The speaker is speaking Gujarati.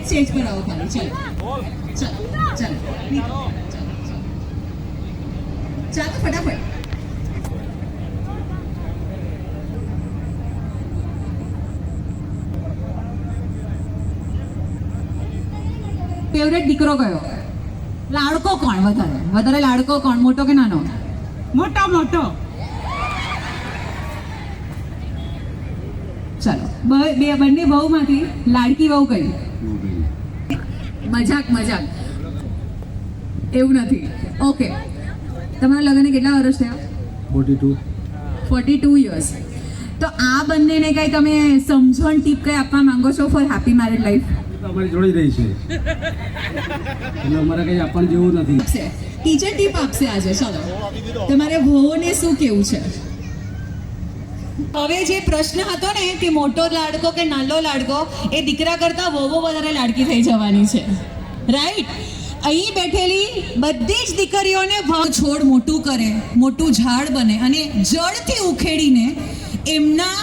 સ્ટેજ પર આવો ખાલી. ચાલો ચાલો ચાલો ફટાફટ. ફેવરેટ દીકરો કયો? લાડકો કોણ વધારે? વધારે લાડકો કોણ, મોટો કે નાનો? મોટો મોટો. ચાલો બંને વહુમાંથી લાડકી વહુ કઈ? મજાક મજાક, એવું નથી. ઓકે, તમારા લગ્નને કેટલા વર્ષ થયા? 42 years. તો આ બંનેને કઈ તમે સમજણ ટીપ કઈ આપવા માંગો છો ફોર હેપી મેરિડ લાઈફ? અમારી જોડી રહી છે એટલે અમારે કંઈ આપણ જેવું નથી. ટીચર ટીપ આપશે આજે. ચલો, તમારે વહુને શું કેવું છે? હવે જે પ્રશ્ન હતો ને કે મોટો લાડકો કે નાનો લાડકો, એ દીકરા કરતા વહુ વધારે લાડકી થઈ જવાની છે, રાઈટ? અહીં બેઠેલી બધી જ દીકરીઓને છોડ મોટું કરે, મોટું ઝાડ બને અને જળથી ઉખેડીને એમના